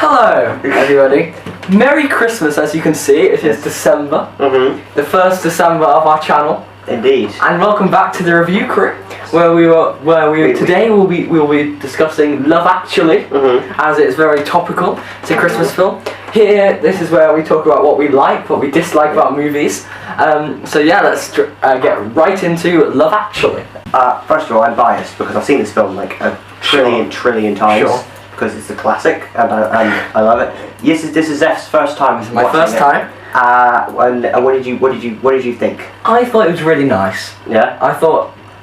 Hello, everybody. Merry Christmas, as you can see, it is December. The first December of our channel. Indeed. And welcome back to the review crew, today we'll be discussing Love Actually, as it's very topical. It's a Christmas film. Here, this is where we talk about what we like, what we dislike about movies. So yeah, let's get right into Love Actually. First of all, I'm biased because I've seen this film like a trillion times. Sure. Because it's a classic and I love it. Yes, this is Zeph's first time. This is my first time. And what did you think? I thought it was really nice. Yeah.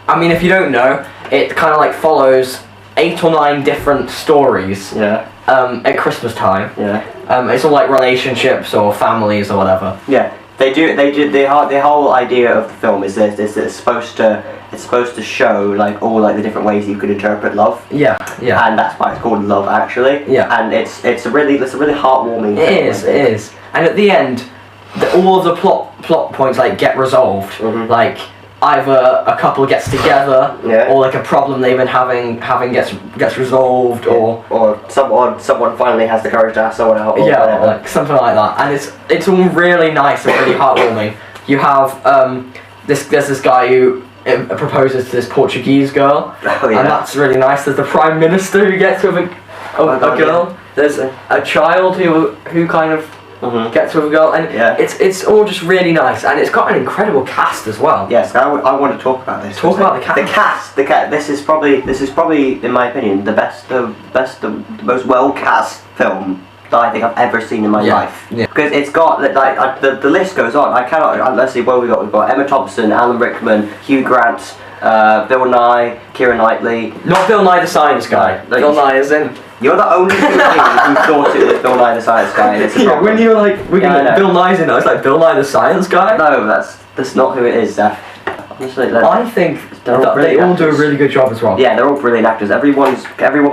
I mean, if you don't know, it kind of like follows 8 or 9 different stories. Yeah. At Christmas time. Yeah. It's all like relationships or families or whatever. Yeah. They do. The whole idea of the film is that it's supposed to show like all like the different ways you could interpret love. Yeah. And that's why it's called Love Actually. Yeah. And it's a really heartwarming film. It is. And at the end, all of the plot points like get resolved. Like either a couple gets together, or like a problem they've been having gets resolved, or someone finally has the courage to ask someone out. Or like something like that. And it's all really nice and really heartwarming. You have there's this guy who proposes to this Portuguese girl, and that's really nice. There's the Prime Minister who gets with a girl. Yeah. There's a child who kind of gets with a girl, and it's all just really nice, and it's got an incredible cast as well. Yes, I want to talk about this. Talk about the cast. The cast. This is probably, in my opinion, the most well cast film that I think I've ever seen in my life. Yeah. Because it's got like the list goes on. I cannot. Let's see what we've got. We've got Emma Thompson, Alan Rickman, Hugh Grant, Bill Nye, Keira Knightley. Not Bill Nye the Science Guy. Bill Nye is in. You're the only human being who thought it was Bill Nye the Science Guy. Yeah, when you were like, Bill Nye's in it, I was like, Bill Nye the Science Guy? No, that's not who it is, Zeph. Honestly, I think that they all do a really good job as well. Yeah, they're all brilliant actors. Everyone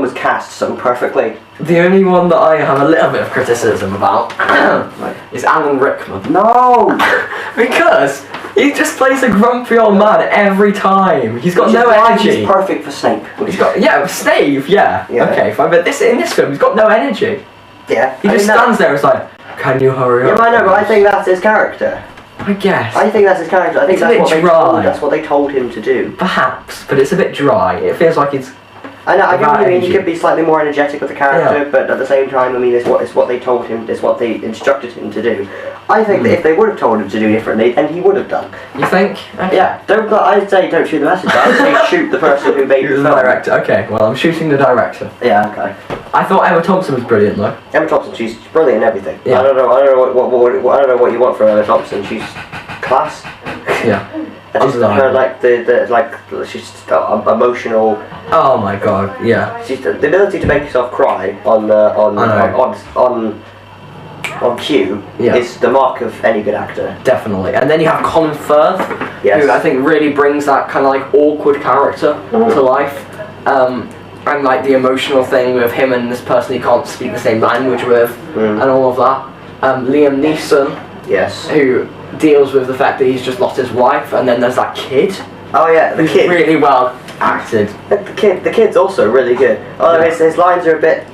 was cast so perfectly. The only one that I have a little bit of criticism about is Alan Rickman. No! Because he just plays a grumpy old man every time. He's got no energy. He's perfect for Snape. Snape, yeah. Okay, fine. But in this film, he's got no energy. Yeah. He just stands there and is like, can you hurry up? Yeah, I know, but I think that's his character. I guess. I think that's his character. I think that's what they told him to do. Perhaps, but it's a bit dry. It feels like it's... I know, I get what you mean. He could be slightly more energetic with the character, but at the same time, I mean, it's what they told him, it's what they instructed him to do. I think that if they would have told him to do differently, then he would have done. You think? Okay. Yeah. I'd say don't shoot the messenger. I'd say shoot the person who made the film. Director. Okay. Well, I'm shooting the director. Yeah. Okay. I thought Emma Thompson was brilliant though. Emma Thompson, she's brilliant in everything. Yeah. I don't know what you want from Emma Thompson. She's class. Yeah. Her she's emotional. Oh my god, yeah. She's the ability to make yourself cry on cue is the mark of any good actor. Definitely. And then you have Colin Firth, who I think really brings that kind of like awkward character to life. And like the emotional thing with him and this person he can't speak the same language with, and all of that. Liam Neeson, who deals with the fact that he's just lost his wife, and then there's that kid. Oh yeah, the kid. Really well acted. The kid's also really good. Although his lines are a bit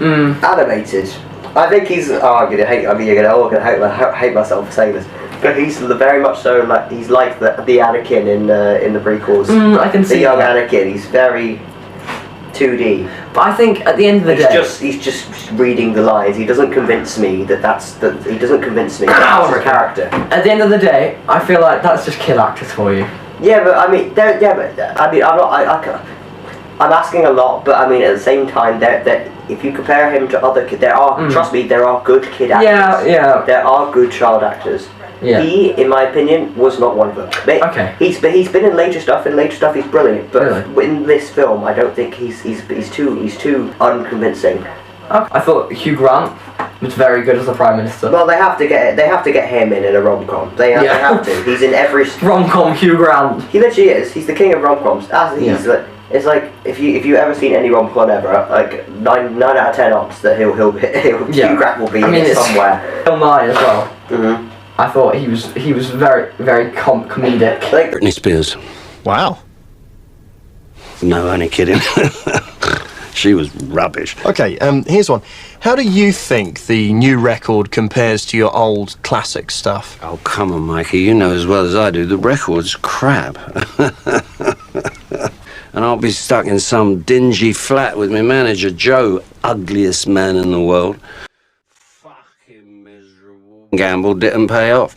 animated. I think he's. Oh, I'm gonna hate. I mean, you're gonna hate myself for saying this. But he's very much so like he's like the Anakin in the prequels. I can see the young Anakin. He's very 2D. But I think at the end of the day, he's just reading the lines. He doesn't convince me that that's he doesn't convince me that's his character. At the end of the day, I feel like that's just kill actors for you. Yeah, but I mean, I'm asking a lot, but I mean at the same time that if you compare him to other kids, trust me, there are good kid actors. Yeah. There are good child actors. Yeah. He, in my opinion, was not one of them. Okay. He's been in later stuff. In later stuff, he's brilliant. But in this film, I don't think he's too unconvincing. Okay. I thought Hugh Grant was very good as the Prime Minister. Well, they have to get him in a rom-com. They have to. He's in every rom-com. Hugh Grant. He literally is. He's the king of rom-coms. It's like if you ever seen any rom-com ever, like 9 out of 10 odds that Hugh Grant will be in it somewhere. Bill Nye as well. I thought he was very very comedic. Like Britney Spears. Wow. No, only kidding. She was rubbish. Okay, here's one. How do you think the new record compares to your old classic stuff? Oh, come on, Mikey. You know as well as I do, the record's crap. And I'll be stuck in some dingy flat with my manager, Joe, ugliest man in the world. Fucking miserable. Gamble didn't pay off.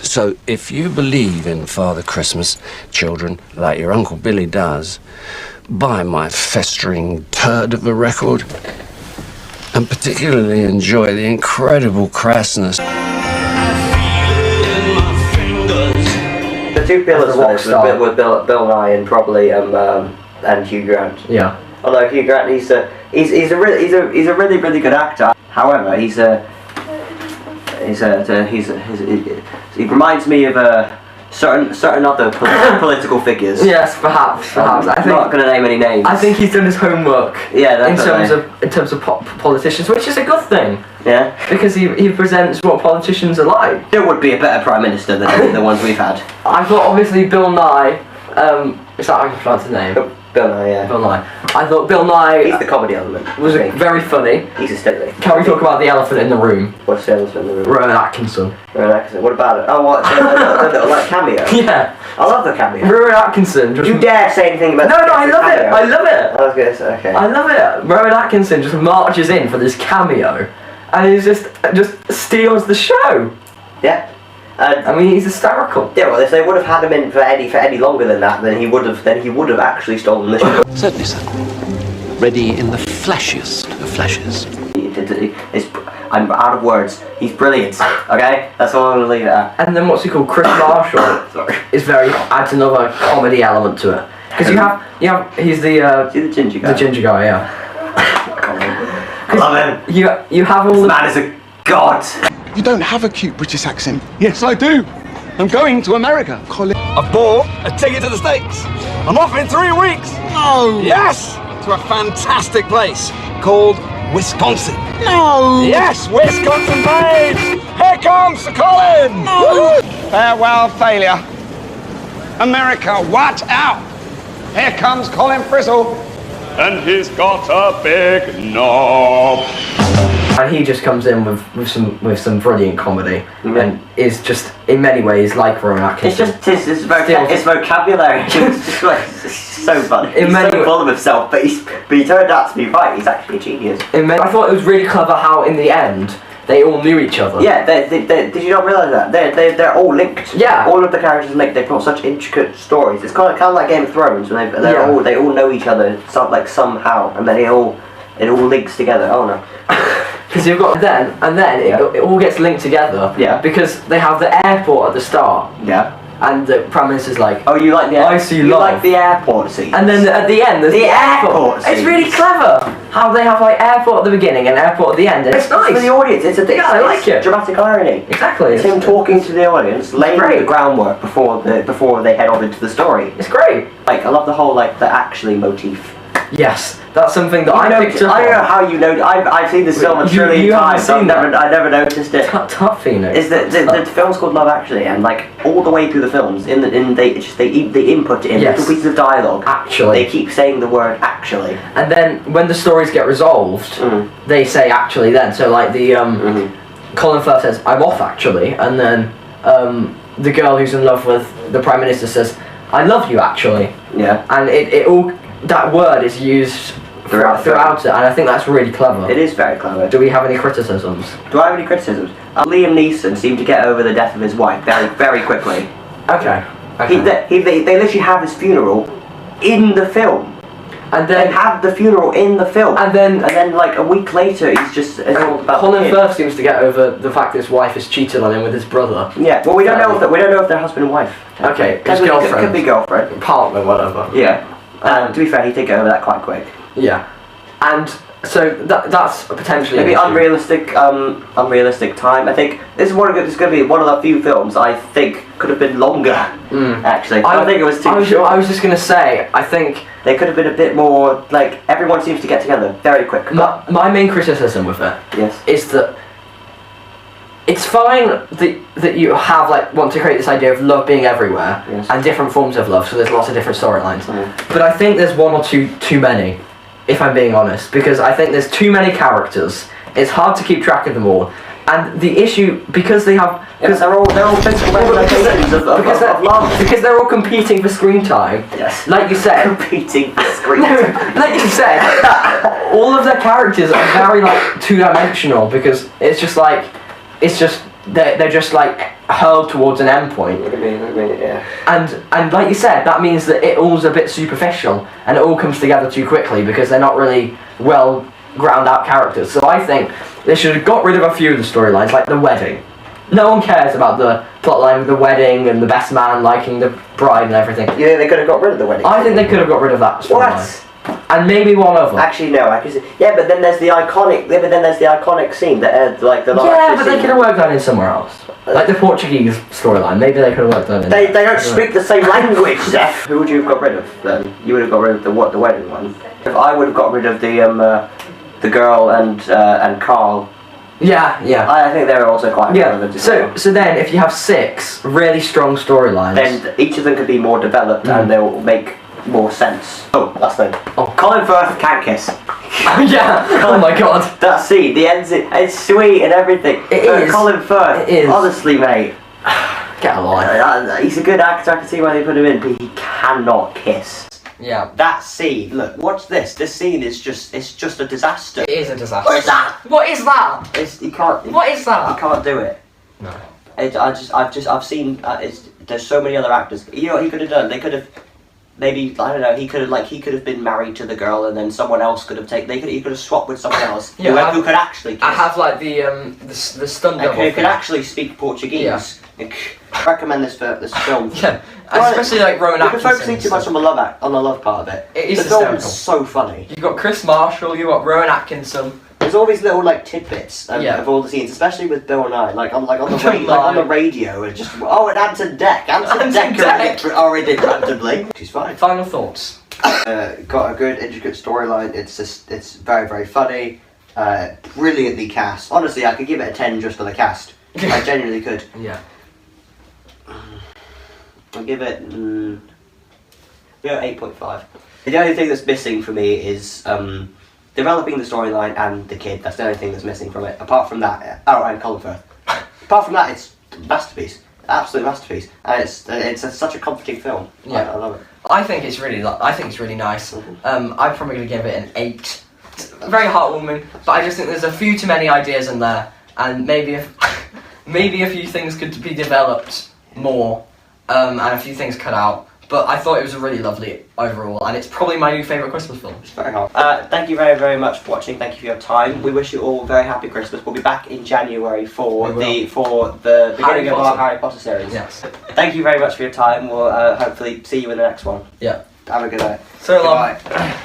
So if you believe in Father Christmas, children, like your Uncle Billy does, buy my festering turd of a record, and particularly enjoy the incredible crassness. The two pillars for this was Bill Nye and probably and Hugh Grant. Yeah. Although Hugh Grant, he's a really good actor. However, he reminds me of certain other political figures. Yes, perhaps. I'm not going to name any names. I think he's done his homework. Yeah, definitely. in terms of politicians, which is a good thing. Yeah. Because he presents what politicians are like. There would be a better prime minister than the ones we've had. I thought obviously Bill Nye. Is that how you pronounce his name? Bill Nye, yeah. Bill Nye. I thought Bill Nye. He's the comedy element. Was very funny. He's a steady. Can we talk about the elephant in the room? What's the elephant in the room? Rowan Atkinson. Rowan Atkinson. What about it? Oh, what? The little like cameo. Yeah. I love the cameo. Rowan Atkinson. You dare say anything about? No, I love it. I love it. I was gonna say okay. I love it. Rowan Atkinson just marches in for this cameo, and he just steals the show. Yeah. I mean, he's hysterical. Yeah, well, if they would have had him in for any longer than that, then he would have actually stolen the show. Certainly, sir. Ready in the flashiest of flashes. I'm out of words. He's brilliant. Okay, that's all I'm gonna leave it at. And then what's he called? Chris Marshall adds another comedy element to it. Because you have he's the ginger guy. The ginger guy, yeah. I love him. You have all this the man is a god. You don't have a cute British accent. Yes, I do. I'm going to America. Colin. I bought a ticket to the States. I'm off in 3 weeks. No. Yes, to a fantastic place called Wisconsin. No. Yes, Wisconsin babes. Here comes Colin. No. Farewell, failure. America, watch out. Here comes Colin Frizzle. And he's got a big knob. And he just comes in with some brilliant comedy, and is just in many ways like Rowan Atkinson. It's just his vocabulary. It's so funny. He's so full of himself, but he turned out to be right. He's actually a genius. I thought it was really clever how in the end they all knew each other. Yeah, did you not realise that? They're all linked. Yeah. All of the characters are linked. They've got such intricate stories. It's kind of like Game of Thrones, when they all know each other somehow, and then it all links together. Oh no. Because you've got then it all gets linked together. Yeah. Because they have the airport at the start. Yeah. And the Prime Minister's like, oh, you like the I see you love. like the airport scene. And then at the end there's the airport. Scenes. It's really clever how they have like airport at the beginning and airport at the end. And it's nice for the audience. It's I like it. Dramatic irony. Exactly. It's him talking to the audience, laying the groundwork before they head on into the story. It's great. Like I love the whole the actually motif. Yes, that's something that I picked up. I don't know how you know. I've seen this film a trillion times. I never noticed it. Tough, Phoenix. Is the film's called Love Actually, and like all the way through the films, they input it in little pieces of dialogue. Actually, they keep saying the word actually. And then when the stories get resolved, they say actually. Then so like the Colin Firth says I'm off actually, and then the girl who's in love with the Prime Minister says I love you actually. Yeah. And it all. That word is used throughout it, and I think that's really clever. It is very clever. Do we have any criticisms? Do I have any criticisms? Liam Neeson seemed to get over the death of his wife very, very quickly. Okay. They literally have his funeral in the film. And then they have the funeral in the film. And then like a week later, he's just all about Colin Firth seems to get over the fact that his wife is cheating on him with his brother. Yeah. Well, we don't know if they're husband and wife. Okay. His girlfriend. Could be girlfriend. Partner, whatever. Yeah. To be fair, he did get over that quite quick. Yeah, and so that's potentially maybe unrealistic time. I think this is going to be one of the few films I think could have been longer. Actually, I think it was too short. I was just going to say, I think they could have been a bit more like everyone seems to get together very quick. My main criticism with it is that it's fine that you have want to create this idea of love being everywhere and different forms of love, so there's lots of different storylines. But I think there's one or two too many, if I'm being honest, because I think there's too many characters it's hard to keep track of them all. And the issue, because they have... Because they're all physical representations of love. Because they're all competing for screen time. Yes. Like you said... Competing for screen time. Like you said, all of their characters are very, like, two-dimensional, because it's just like... They're just, like, hurled towards an endpoint. Yeah. And like you said, that means that it all's a bit superficial, and it all comes together too quickly, because they're not really well ground out characters. So I think they should have got rid of a few of the storylines, like the wedding. No one cares about the plotline of the wedding and the best man liking the bride and everything. Yeah, they could have got rid of the wedding. I think they could have got rid of that storyline. What? And maybe one other. Actually, no. I can see. Yeah, but then there's the iconic scene that like the. Yeah, but they could have worked that in somewhere else. Like the Portuguese storyline. Maybe they could have worked that in. They don't speak the same language, Seth. Who would you have got rid of then? You would have got rid of the wedding one. If I would have got rid of the girl and Carl. Yeah. I think they were also quite relevant. So then, if you have 6 really strong storylines, then each of them could be more developed and they'll make more sense. Oh, last thing. Oh, Colin Firth can't kiss. Yeah. Oh my god. That scene, the end scene, it's sweet and everything. It is. Colin Firth. It is. Honestly, mate. Get a life. He's a good actor. I can see why they put him in, but he cannot kiss. Yeah. That scene. Look, watch this. This scene is just a disaster. It is a disaster. What is that? What is that? You can't. What is that? You can't do it. No. I've seen. There's so many other actors. You know what he could have done? They could have. Maybe I don't know. He could have been married to the girl, and then someone else could have taken. He could have swapped with someone else who could actually kiss. I have like the stunt double. Who could actually speak Portuguese. Yeah. I recommend this film. Yeah, especially like Rowan Atkinson. You're focusing too much on the love part of it. It is the film hysterical. is so funny. You got Chris Marshall. You got Rowan Atkinson. There's all these little like tidbits of all the scenes, especially with Bill and I, on the radio, and just and Anton Deck. Anton Deck already did randomly. She's fine. Final thoughts. Got a good intricate storyline. It's very very funny. Brilliantly cast. Honestly, I could give it a 10 just for the cast. I genuinely could. Yeah. I'll give it 8.5. The only thing that's missing for me is developing the storyline and the kid. That's the only thing that's missing from it. Apart from that, and Colin Firth. Apart from that, it's a masterpiece, absolute masterpiece, and it's such a comforting film. Yeah, I love it. I think it's really nice. I'm probably gonna give it an 8. It's very heartwarming, but I just think there's a few too many ideas in there, and maybe a few things could be developed more, and a few things cut out. But I thought it was a really lovely overall, and it's probably my new favourite Christmas film. It's very hard. Thank you very, very much for watching. Thank you for your time. We wish you all a very happy Christmas. We'll be back in January for the beginning of our Harry Potter series. Yes. Thank you very much for your time. We'll hopefully see you in the next one. Yeah. Have a good night. So long. Goodbye.